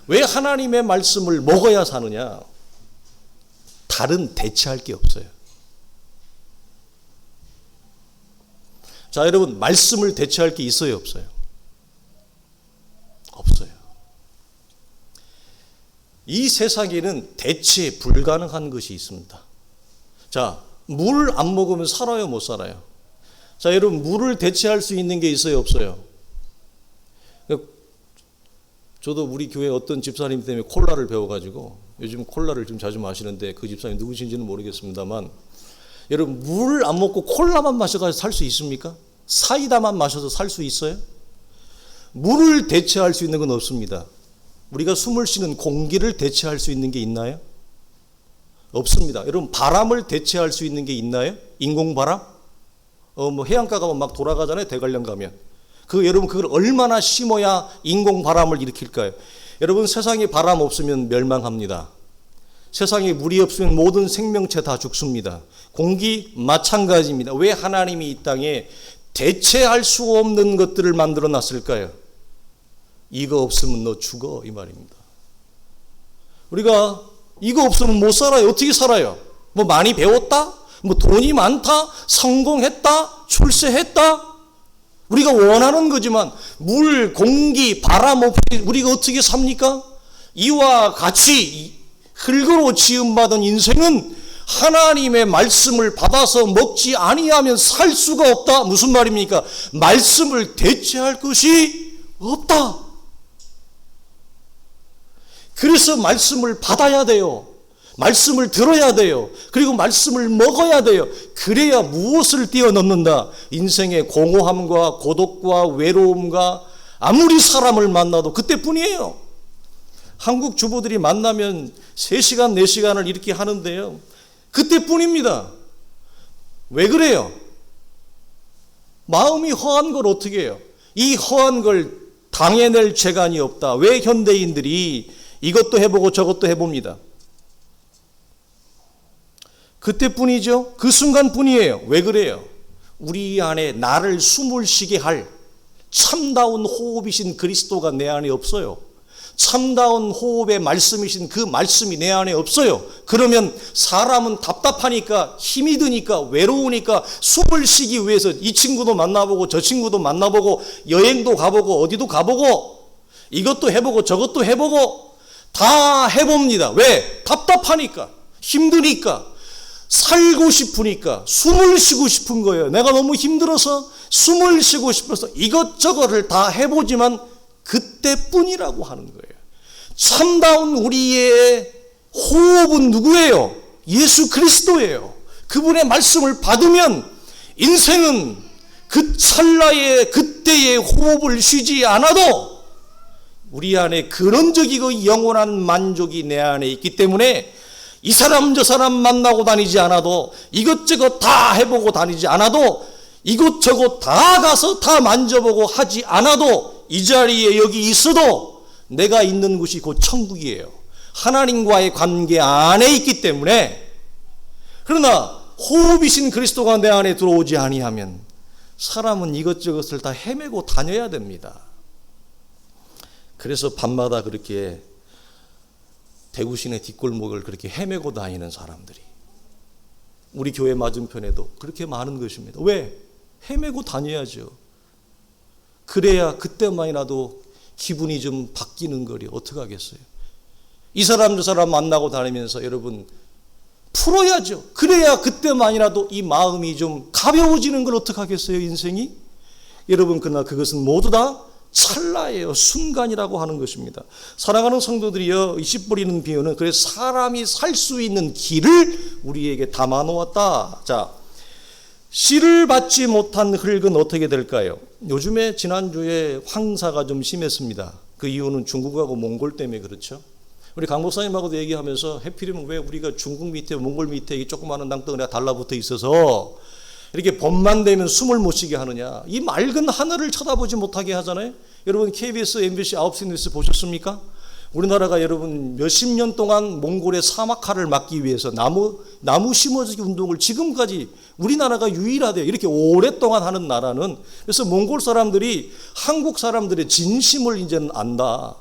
A: 왜 하나님의 말씀을 먹어야 사느냐? 다른 대체할 게 없어요. 자, 여러분, 말씀을 대체할 게 있어요, 없어요? 없어요. 이 세상에는 대체 불가능한 것이 있습니다. 자, 물 안 먹으면 살아요, 못 살아요? 자, 여러분, 물을 대체할 수 있는 게 있어요, 없어요? 저도 우리 교회 어떤 집사님 때문에 콜라를 배워가지고 요즘 콜라를 좀 자주 마시는데 그 집사님 누구신지는 모르겠습니다만, 여러분, 물 안 먹고 콜라만 마셔가지고 살 수 있습니까? 사이다만 마셔서 살 수 있어요? 물을 대체할 수 있는 건 없습니다. 우리가 숨을 쉬는 공기를 대체할 수 있는 게 있나요? 없습니다. 여러분, 바람을 대체할 수 있는 게 있나요? 인공바람? 뭐 해안가 가면 막 돌아가잖아요, 대관령 가면. 여러분, 그걸 얼마나 심어야 인공바람을 일으킬까요? 여러분, 세상에 바람 없으면 멸망합니다. 세상에 물이 없으면 모든 생명체 다 죽습니다. 공기 마찬가지입니다. 왜 하나님이 이 땅에 대체할 수 없는 것들을 만들어 놨을까요? 이거 없으면 너 죽어, 이 말입니다. 우리가 이거 없으면 못 살아요. 어떻게 살아요? 뭐 많이 배웠다? 뭐 돈이 많다? 성공했다? 출세했다? 우리가 원하는 거지만 물, 공기, 바람 없이 우리가 어떻게 삽니까? 이와 같이 흙으로 지음받은 인생은 하나님의 말씀을 받아서 먹지 아니하면 살 수가 없다. 무슨 말입니까? 말씀을 대체할 것이 없다. 그래서 말씀을 받아야 돼요. 말씀을 들어야 돼요. 그리고 말씀을 먹어야 돼요. 그래야 무엇을 뛰어넘는다? 인생의 공허함과 고독과 외로움과 아무리 사람을 만나도 그때뿐이에요. 한국 주부들이 만나면 3시간, 4시간을 이렇게 하는데요. 그때뿐입니다. 왜 그래요? 마음이 허한 걸 어떻게 해요? 이 허한 걸 당해낼 재간이 없다. 왜 현대인들이 이것도 해보고 저것도 해봅니다. 그때뿐이죠. 그 순간뿐이에요. 왜 그래요? 우리 안에 나를 숨을 쉬게 할 참다운 호흡이신 그리스도가 내 안에 없어요. 참다운 호흡의 말씀이신 그 말씀이 내 안에 없어요. 그러면 사람은 답답하니까, 힘이 드니까, 외로우니까 숨을 쉬기 위해서 이 친구도 만나보고 저 친구도 만나보고 여행도 가보고 어디도 가보고 이것도 해보고 저것도 해보고 다 해봅니다. 왜? 답답하니까, 힘드니까, 살고 싶으니까, 숨을 쉬고 싶은 거예요. 내가 너무 힘들어서 숨을 쉬고 싶어서 이것저것을 다 해보지만 그때뿐이라고 하는 거예요. 참다운 우리의 호흡은 누구예요? 예수 그리스도예요. 그분의 말씀을 받으면 인생은 그 찰나의 그때의 호흡을 쉬지 않아도 우리 안에 근원적이고 영원한 만족이 내 안에 있기 때문에 이 사람 저 사람 만나고 다니지 않아도, 이것저것 다 해보고 다니지 않아도, 이것저것 다 가서 다 만져보고 하지 않아도, 이 자리에 여기 있어도 내가 있는 곳이 곧 천국이에요. 하나님과의 관계 안에 있기 때문에. 그러나 호흡이신 그리스도가 내 안에 들어오지 아니하면 사람은 이것저것을 다 헤매고 다녀야 됩니다. 그래서 밤마다 그렇게 대구 시내 뒷골목을 그렇게 헤매고 다니는 사람들이 우리 교회 맞은편에도 그렇게 많은 것입니다. 왜? 헤매고 다녀야죠. 그래야 그때만이라도 기분이 좀 바뀌는 거리. 어떻게 하겠어요? 이 사람 저 사람 만나고 다니면서 여러분 풀어야죠. 그래야 그때만이라도 이 마음이 좀 가벼워지는 걸 어떻게 하겠어요, 인생이? 여러분, 그러나 그것은 모두 다 찰나예요. 순간이라고 하는 것입니다. 사랑하는 성도들이여, 이 씨 뿌리는 비유는 그래서 사람이 살 수 있는 길을 우리에게 담아 놓았다. 자, 씨를 받지 못한 흙은 어떻게 될까요? 요즘에 지난주에 황사가 좀 심했습니다. 그 이유는 중국하고 몽골 때문에 그렇죠. 우리 강 목사님하고도 얘기하면서 해필이면 왜 우리가 중국 밑에 몽골 밑에 이 조그마한 땅덩어리가 달라붙어 있어서 이렇게 봄만 되면 숨을 못 쉬게 하느냐. 이 맑은 하늘을 쳐다보지 못하게 하잖아요. 여러분 KBS, MBC 9시 뉴스 보셨습니까? 우리나라가 여러분 몇십 년 동안 몽골의 사막화를 막기 위해서 나무 심어주기 운동을 지금까지 우리나라가 유일하대요. 이렇게 오랫동안 하는 나라는. 그래서 몽골 사람들이 한국 사람들의 진심을 이제는 안다.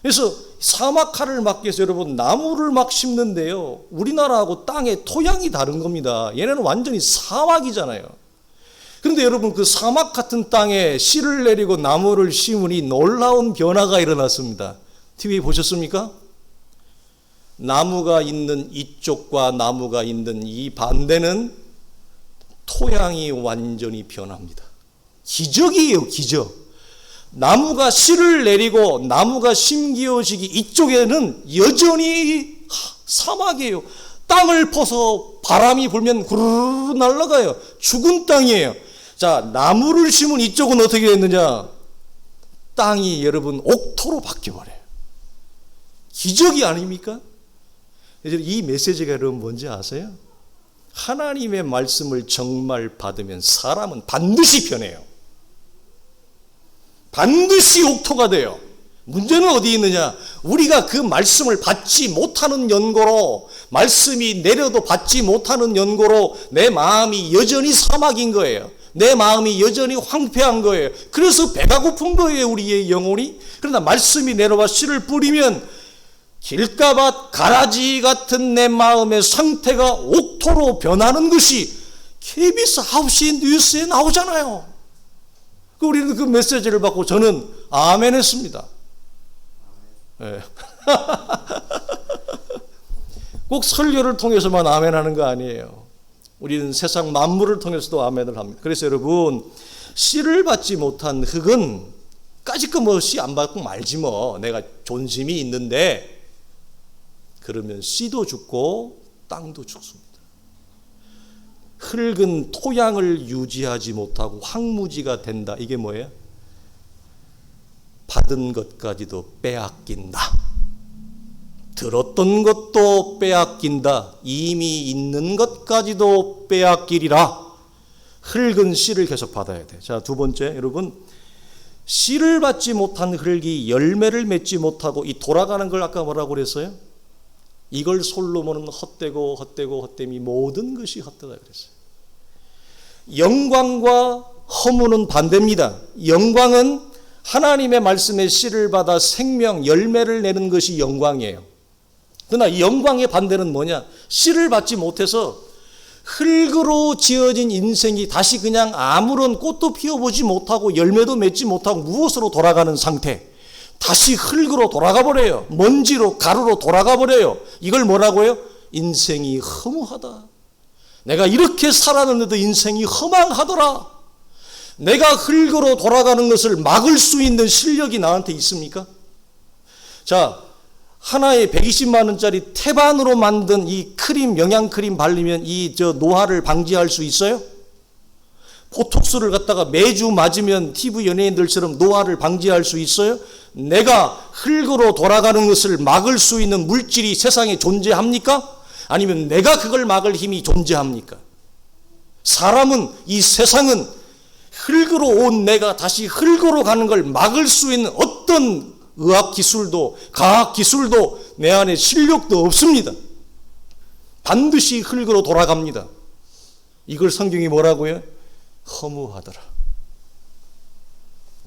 A: 그래서 사막화를 막기 위해서 여러분 나무를 막 심는데요. 우리나라하고 땅의 토양이 다른 겁니다. 얘네는 완전히 사막이잖아요. 그런데 여러분 그 사막 같은 땅에 씨를 내리고 나무를 심으니 놀라운 변화가 일어났습니다. TV 보셨습니까? 나무가 있는 이쪽과 나무가 있는 이 반대는 토양이 완전히 변합니다. 기적이에요, 기적. 나무가 씨를 내리고 나무가 심기어지기 이쪽에는 여전히 사막이에요. 땅을 퍼서 바람이 불면 구르르 날아가요. 죽은 땅이에요. 자, 나무를 심은 이쪽은 어떻게 됐느냐? 땅이 여러분 옥토로 바뀌어버려요. 기적이 아닙니까? 이 메시지가 여러분 뭔지 아세요? 하나님의 말씀을 정말 받으면 사람은 반드시 변해요. 반드시 옥토가 돼요. 문제는 어디 있느냐? 우리가 그 말씀을 받지 못하는 연고로, 말씀이 내려도 받지 못하는 연고로 내 마음이 여전히 사막인 거예요. 내 마음이 여전히 황폐한 거예요. 그래서 배가 고픈 거예요, 우리의 영혼이. 그러나 말씀이 내려와 씨를 뿌리면 길가밭 가라지 같은 내 마음의 상태가 옥토로 변하는 것이 KBS 9시 뉴스에 나오잖아요. 우리는 그 메시지를 받고 저는 아멘 했습니다. 네. 꼭 설교를 통해서만 아멘 하는 거 아니에요. 우리는 세상 만물을 통해서도 아멘을 합니다. 그래서 여러분, 씨를 받지 못한 흙은 까짓거 뭐 씨 안 받고 말지 뭐, 내가 존심이 있는데, 그러면 씨도 죽고 땅도 죽습니다. 흙은 토양을 유지하지 못하고 황무지가 된다. 이게 뭐예요? 받은 것까지도 빼앗긴다. 들었던 것도 빼앗긴다. 이미 있는 것까지도 빼앗기리라. 흙은 씨를 계속 받아야 돼. 자, 두 번째, 여러분, 씨를 받지 못한 흙이 열매를 맺지 못하고 이 돌아가는 걸 아까 뭐라고 그랬어요? 이걸 솔로몬은 헛되고 헛되고 헛됨이 모든 것이 헛되다 그랬어요. 영광과 허무는 반대입니다. 영광은 하나님의 말씀의 씨를 받아 생명, 열매를 내는 것이 영광이에요. 그러나 이 영광의 반대는 뭐냐? 씨를 받지 못해서 흙으로 지어진 인생이 다시 그냥 아무런 꽃도 피워보지 못하고 열매도 맺지 못하고 무엇으로 돌아가는 상태. 다시 흙으로 돌아가 버려요. 먼지로, 가루로 돌아가 버려요. 이걸 뭐라고요? 인생이 허무하다. 내가 이렇게 살았는데도 인생이 허망하더라. 내가 흙으로 돌아가는 것을 막을 수 있는 실력이 나한테 있습니까? 자, 하나에 120만 원짜리 태반으로 만든 이 크림, 영양크림 바르면 이 노화를 방지할 수 있어요? 보톡스를 갖다가 매주 맞으면 TV 연예인들처럼 노화를 방지할 수 있어요? 내가 흙으로 돌아가는 것을 막을 수 있는 물질이 세상에 존재합니까? 아니면 내가 그걸 막을 힘이 존재합니까? 사람은, 이 세상은 흙으로 온 내가 다시 흙으로 가는 걸 막을 수 있는 어떤 의학기술도 과학기술도 내 안에 실력도 없습니다. 반드시 흙으로 돌아갑니다. 이걸 성경이 뭐라고요? 허무하더라.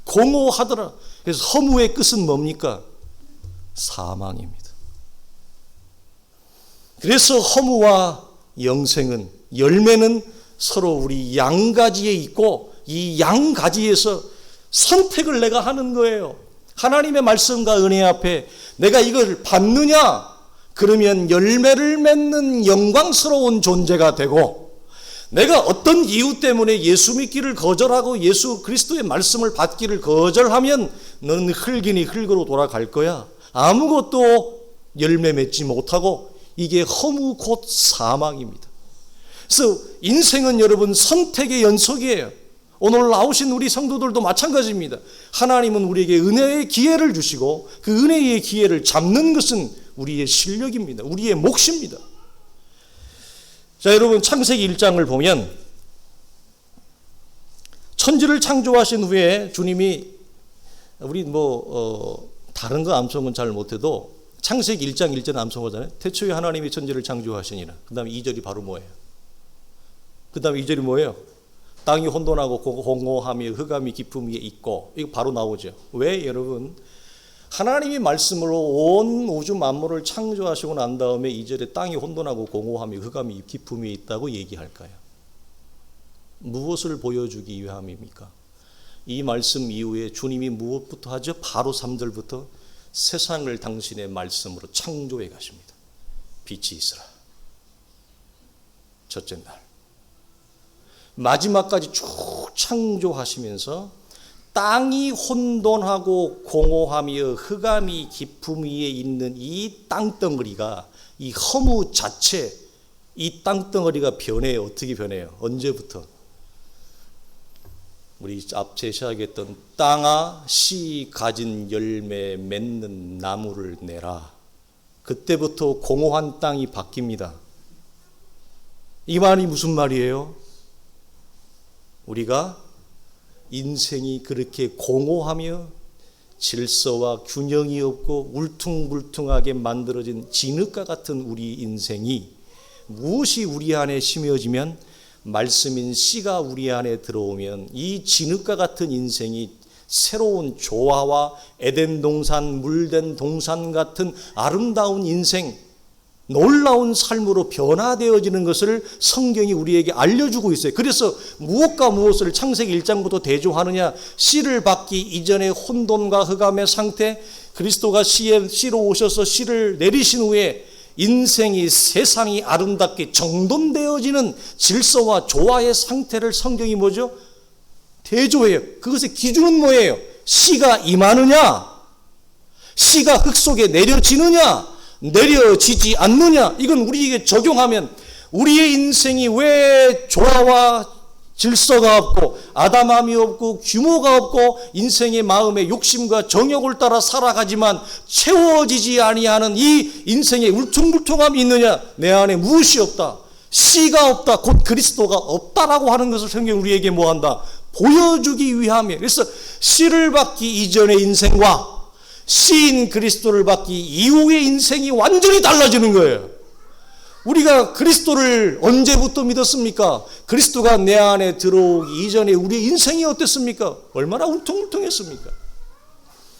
A: 공허하더라. 그래서 허무의 끝은 뭡니까? 사망입니다. 그래서 허무와 영생은, 열매는 서로 우리 양가지에 있고 이 양가지에서 선택을 내가 하는 거예요. 하나님의 말씀과 은혜 앞에 내가 이걸 받느냐? 그러면 열매를 맺는 영광스러운 존재가 되고, 내가 어떤 이유 때문에 예수 믿기를 거절하고 예수 그리스도의 말씀을 받기를 거절하면 너는 흙이니 흙으로 돌아갈 거야. 아무것도 열매 맺지 못하고 이게 허무 곧 사망입니다. 그래서 인생은 여러분 선택의 연속이에요. 오늘 나오신 우리 성도들도 마찬가지입니다. 하나님은 우리에게 은혜의 기회를 주시고 그 은혜의 기회를 잡는 것은 우리의 실력입니다. 우리의 몫입니다. 자, 여러분 창세기 1장을 보면 천지를 창조하신 후에 주님이 우리 다른 거 암송은 잘 못해도 창세기 1장 1절 암송하잖아요. 태초에 하나님이 천지를 창조하시니라. 그 다음에 2절이 바로 뭐예요? 그 다음에 2절이 뭐예요? 땅이 혼돈하고 공허함이 흑암이 깊음 위에 있고, 이거 바로 나오죠. 왜 여러분? 하나님이 말씀으로 온 우주 만물을 창조하시고 난 다음에 2절에 땅이 혼돈하고 공허함이 흑암이 깊음 위에 있다고 얘기할까요? 무엇을 보여주기 위함입니까? 이 말씀 이후에 주님이 무엇부터 하죠? 바로 3절부터 세상을 당신의 말씀으로 창조해 가십니다. 빛이 있으라. 첫째 날. 마지막까지 쭉 창조하시면서 땅이 혼돈하고 공허하며 흑암이 깊음 위에 있는 이 땅덩어리가, 이 허무 자체, 이 땅덩어리가 변해요. 어떻게 변해요? 언제부터? 우리 앞 제시하겠던 땅아 씨 가진 열매 맺는 나무를 내라. 그때부터 공허한 땅이 바뀝니다. 이 말이 무슨 말이에요? 우리가 인생이 그렇게 공허하며 질서와 균형이 없고 울퉁불퉁하게 만들어진 진흙과 같은 우리 인생이 무엇이 우리 안에 심어지면, 말씀인 씨가 우리 안에 들어오면 이 진흙과 같은 인생이 새로운 조화와 에덴 동산, 물된 동산 같은 아름다운 인생, 놀라운 삶으로 변화되어지는 것을 성경이 우리에게 알려주고 있어요. 그래서 무엇과 무엇을 창세기 1장부터 대조하느냐? 씨를 받기 이전의 혼돈과 흑암의 상태, 그리스도가 씨로 오셔서 씨를 내리신 후에 인생이, 세상이 아름답게 정돈되어지는 질서와 조화의 상태를 성경이 뭐죠? 대조해요. 그것의 기준은 뭐예요? 씨가 임하느냐? 씨가 흙 속에 내려지느냐? 내려지지 않느냐? 이건 우리에게 적용하면 우리의 인생이 왜 조화와 질서가 없고 아담함이 없고 규모가 없고 인생의 마음의 욕심과 정욕을 따라 살아가지만 채워지지 아니하는 이 인생의 울퉁불퉁함이 있느냐? 내 안에 무엇이 없다? 씨가 없다. 곧 그리스도가 없다라고 하는 것을 성경이 우리에게 뭐한다? 보여주기 위함이에요. 그래서 씨를 받기 이전의 인생과 씨인 그리스도를 받기 이후의 인생이 완전히 달라지는 거예요. 우리가 그리스도를 언제부터 믿었습니까? 그리스도가 내 안에 들어오기 이전에 우리의 인생이 어땠습니까? 얼마나 울퉁불퉁했습니까?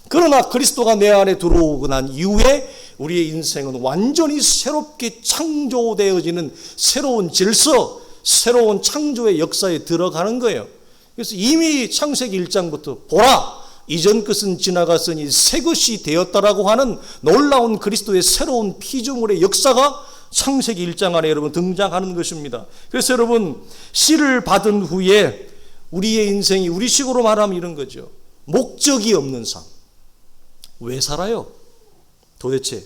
A: 그러나 그리스도가 내 안에 들어오고 난 이후에 우리의 인생은 완전히 새롭게 창조되어지는 새로운 질서, 새로운 창조의 역사에 들어가는 거예요. 그래서 이미 창세기 1장부터 보라! 이전 것은 지나갔으니 새 것이 되었다라고 하는 놀라운 그리스도의 새로운 피조물의 역사가 창세기 1장 안에 여러분 등장하는 것입니다. 그래서 여러분 씨를 받은 후에 우리의 인생이 우리식으로 말하면 이런 거죠. 목적이 없는 삶. 왜 살아요? 도대체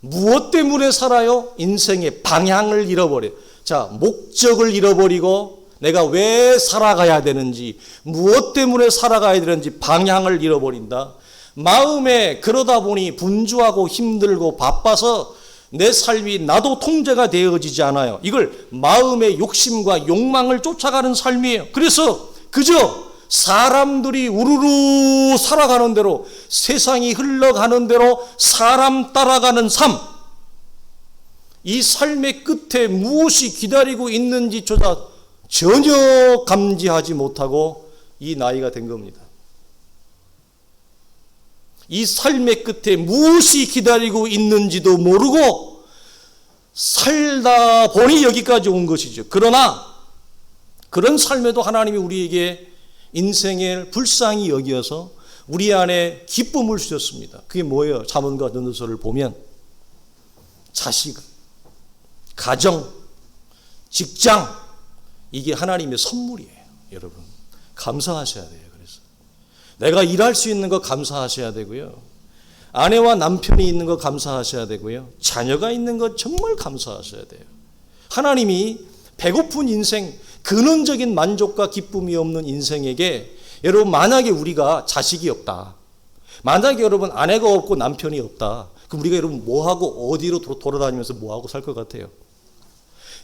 A: 무엇 때문에 살아요? 인생의 방향을 잃어버려요. 자, 목적을 잃어버리고 내가 왜 살아가야 되는지, 무엇 때문에 살아가야 되는지 방향을 잃어버린다. 마음에 그러다 보니 분주하고 힘들고 바빠서 내 삶이 나도 통제가 되어지지 않아요. 이걸 마음의 욕심과 욕망을 쫓아가는 삶이에요. 그래서 그저 사람들이 우르르 살아가는 대로, 세상이 흘러가는 대로 사람 따라가는 삶, 이 삶의 끝에 무엇이 기다리고 있는지조차 전혀 감지하지 못하고 이 나이가 된 겁니다. 이 삶의 끝에 무엇이 기다리고 있는지도 모르고 살다 보니 여기까지 온 것이죠. 그러나 그런 삶에도 하나님이 우리에게 인생을 불쌍히 여기어서 우리 안에 기쁨을 주셨습니다. 그게 뭐예요? 잠언과 전도서를 보면 자식, 가정, 직장, 이게 하나님의 선물이에요. 여러분 감사하셔야 돼요. 그래서 내가 일할 수 있는 거 감사하셔야 되고요. 아내와 남편이 있는 거 감사하셔야 되고요. 자녀가 있는 거 정말 감사하셔야 돼요. 하나님이 배고픈 인생, 근원적인 만족과 기쁨이 없는 인생에게, 여러분 만약에 우리가 자식이 없다, 만약에 여러분 아내가 없고 남편이 없다, 그럼 우리가 여러분 뭐하고 어디로 돌아다니면서 뭐하고 살 것 같아요?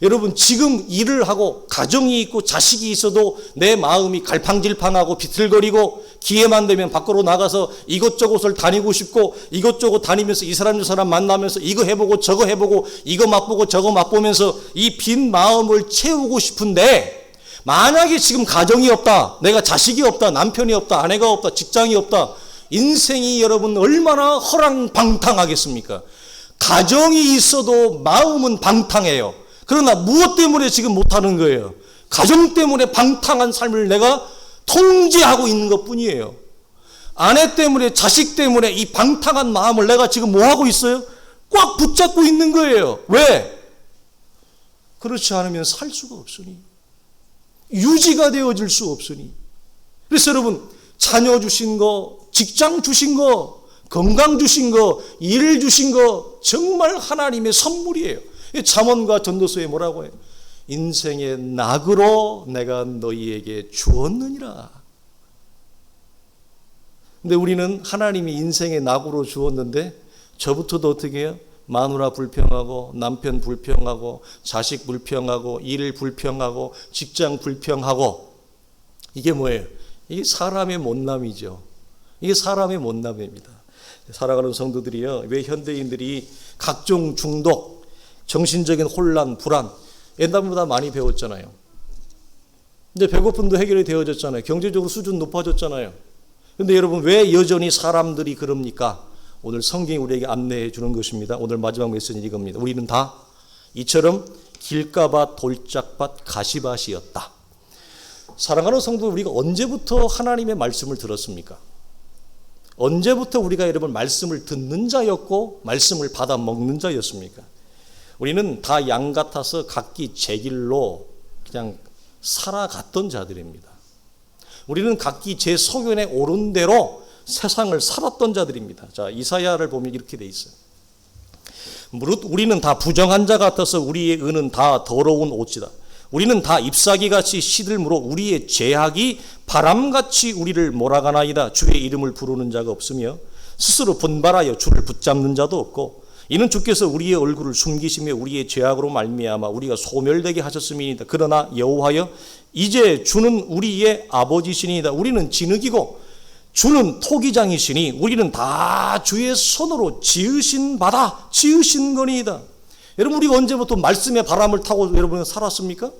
A: 여러분 지금 일을 하고 가정이 있고 자식이 있어도 내 마음이 갈팡질팡하고 비틀거리고 기회만 되면 밖으로 나가서 이것저것을 다니고 싶고 이것저것 다니면서 이 사람 저 사람 만나면서 이거 해보고 저거 해보고 이거 맛보고 저거 맛보면서 이 빈 마음을 채우고 싶은데, 만약에 지금 가정이 없다, 내가 자식이 없다, 남편이 없다, 아내가 없다, 직장이 없다, 인생이 여러분 얼마나 허랑방탕하겠습니까? 가정이 있어도 마음은 방탕해요. 그러나 무엇 때문에 지금 못하는 거예요? 가정 때문에 방탕한 삶을 내가 통제하고 있는 것뿐이에요. 아내 때문에, 자식 때문에 이 방탕한 마음을 내가 지금 뭐 하고 있어요? 꽉 붙잡고 있는 거예요. 왜? 그렇지 않으면 살 수가 없으니, 유지가 되어질 수 없으니. 그래서 여러분, 자녀 주신 거, 직장 주신 거, 건강 주신 거, 일 주신 거 정말 하나님의 선물이에요. 잠언과 전도서에 뭐라고 해요? 인생의 낙으로 내가 너희에게 주었느니라. 근데 우리는 하나님이 인생의 낙으로 주었는데 저부터도 어떻게 해요? 마누라 불평하고 남편 불평하고 자식 불평하고 일 불평하고 직장 불평하고. 이게 뭐예요? 이게 사람의 못남이죠. 이게 사람의 못남입니다. 살아가는 성도들이요, 왜 현대인들이 각종 중독, 정신적인 혼란, 불안, 옛날보다 많이 배웠잖아요. 근데 배고픔도 해결이 되어졌잖아요. 경제적으로 수준 높아졌잖아요. 근데 여러분, 왜 여전히 사람들이 그럽니까? 오늘 성경이 우리에게 안내해 주는 것입니다. 오늘 마지막 메시지는 이겁니다. 우리는 다 이처럼 길가밭, 돌짝밭, 가시밭이었다. 사랑하는 성도, 우리가 언제부터 하나님의 말씀을 들었습니까? 언제부터 우리가 여러분 말씀을 듣는 자였고 말씀을 받아 먹는 자였습니까? 우리는 다 양 같아서 각기 제 길로 그냥 살아갔던 자들입니다. 우리는 각기 제 소견에 옳은 대로 세상을 살았던 자들입니다. 자, 이사야를 보면 이렇게 돼 있어요. 무릇 우리는 다 부정한 자 같아서 우리의 의는 다 더러운 옷이다. 우리는 다 잎사귀같이 시들므로 우리의 죄악이 바람같이 우리를 몰아가나이다. 주의 이름을 부르는 자가 없으며 스스로 분발하여 주를 붙잡는 자도 없고, 이는 주께서 우리의 얼굴을 숨기시며 우리의 죄악으로 말미암아 우리가 소멸되게 하셨음이니이다. 그러나 여호와여, 이제 주는 우리의 아버지시니이다. 우리는 진흙이고 주는 토기장이시니 우리는 다 주의 손으로 지으신 바다, 지으신 거니이다. 여러분, 우리가 언제부터 말씀의 바람을 타고 여러분 살았습니까?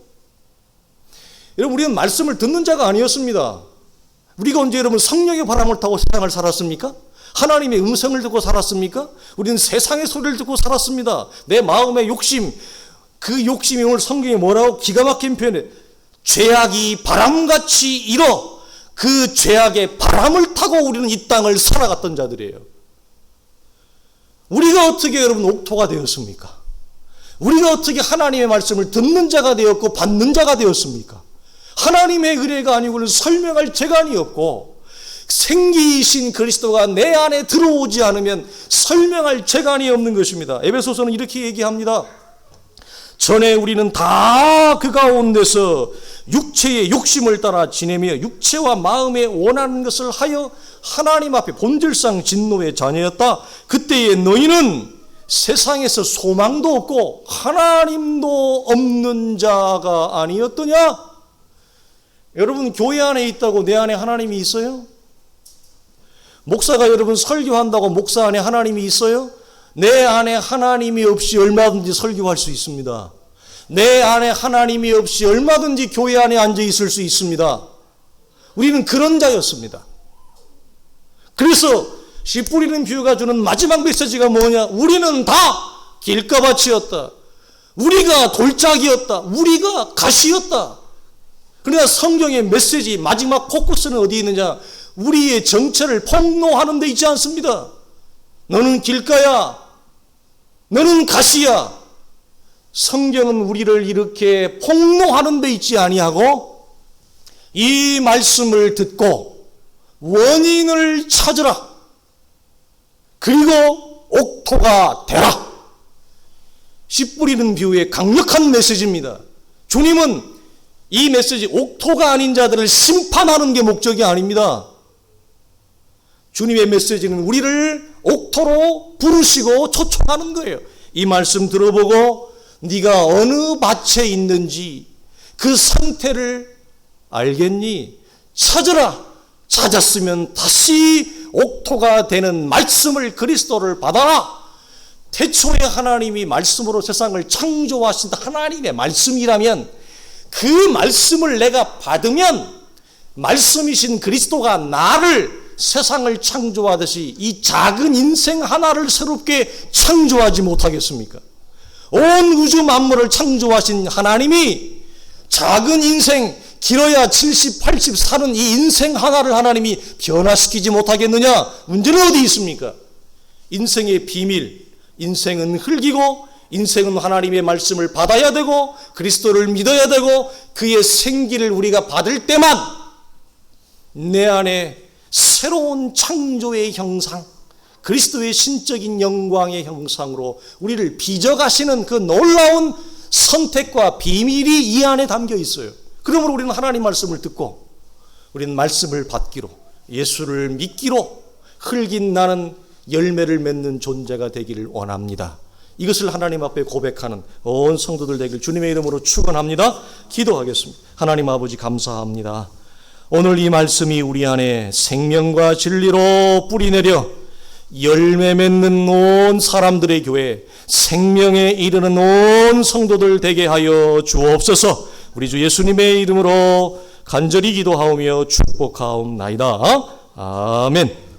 A: 여러분, 우리는 말씀을 듣는 자가 아니었습니다. 우리가 언제 여러분 성령의 바람을 타고 세상을 살았습니까? 하나님의 음성을 듣고 살았습니까? 우리는 세상의 소리를 듣고 살았습니다. 내 마음의 욕심, 그 욕심이 오늘 성경에 뭐라고 기가 막힌 표현에 죄악이 바람같이 일어, 그 죄악의 바람을 타고 우리는 이 땅을 살아갔던 자들이에요. 우리가 어떻게 여러분 옥토가 되었습니까? 우리가 어떻게 하나님의 말씀을 듣는 자가 되었고 받는 자가 되었습니까? 하나님의 의뢰가 아니고는 설명할 재간이 없고, 생기이신 그리스도가 내 안에 들어오지 않으면 설명할 재간이 없는 것입니다. 에베소서는 이렇게 얘기합니다. 전에 우리는 다 그 가운데서 육체의 욕심을 따라 지내며 육체와 마음에 원하는 것을 하여 하나님 앞에 본질상 진노의 자녀였다. 그때에 너희는 세상에서 소망도 없고 하나님도 없는 자가 아니었더냐? 여러분, 교회 안에 있다고 내 안에 하나님이 있어요? 목사가 여러분 설교한다고 목사 안에 하나님이 있어요? 내 안에 하나님이 없이 얼마든지 설교할 수 있습니다. 내 안에 하나님이 없이 얼마든지 교회 안에 앉아 있을 수 있습니다. 우리는 그런 자였습니다. 그래서 씨 뿌리는 비유가 주는 마지막 메시지가 뭐냐? 우리는 다 길가밭이었다. 우리가 돌짝이었다. 우리가 가시였다. 그러나 성경의 메시지 마지막 포커스는 어디 있느냐? 우리의 정체를 폭로하는 데 있지 않습니다. 너는 길가야, 너는 가시야. 성경은 우리를 이렇게 폭로하는 데 있지 아니하고 이 말씀을 듣고 원인을 찾으라. 그리고 옥토가 되라. 씨 뿌리는 비유의 강력한 메시지입니다. 주님은 이 메시지, 옥토가 아닌 자들을 심판하는 게 목적이 아닙니다. 주님의 메시지는 우리를 옥토로 부르시고 초청하는 거예요. 이 말씀 들어보고 네가 어느 밭에 있는지 그 상태를 알겠니? 찾으라. 찾았으면 다시 옥토가 되는 말씀을, 그리스도를 받아라. 태초에 하나님이 말씀으로 세상을 창조하신 하나님의 말씀이라면 그 말씀을 내가 받으면 말씀이신 그리스도가 나를, 세상을 창조하듯이 이 작은 인생 하나를 새롭게 창조하지 못하겠습니까? 온 우주 만물을 창조하신 하나님이 작은 인생, 길어야 70, 80 사는 이 인생 하나를 하나님이 변화시키지 못하겠느냐? 문제는 어디 있습니까? 인생의 비밀, 인생은 흙이고 인생은 하나님의 말씀을 받아야 되고 그리스도를 믿어야 되고 그의 생기를 우리가 받을 때만 내 안에 새로운 창조의 형상, 그리스도의 신적인 영광의 형상으로 우리를 빚어가시는 그 놀라운 선택과 비밀이 이 안에 담겨 있어요. 그러므로 우리는 하나님 말씀을 듣고 우리는 말씀을 받기로, 예수를 믿기로 흙인 나는 열매를 맺는 존재가 되기를 원합니다. 이것을 하나님 앞에 고백하는 온 성도들 되길 주님의 이름으로 축원합니다. 기도하겠습니다. 하나님 아버지 감사합니다. 오늘 이 말씀이 우리 안에 생명과 진리로 뿌리내려 열매 맺는 온 사람들의 교회, 생명에 이르는 온 성도들 되게 하여 주옵소서. 우리 주 예수님의 이름으로 간절히 기도하오며 축복하옵나이다. 아멘.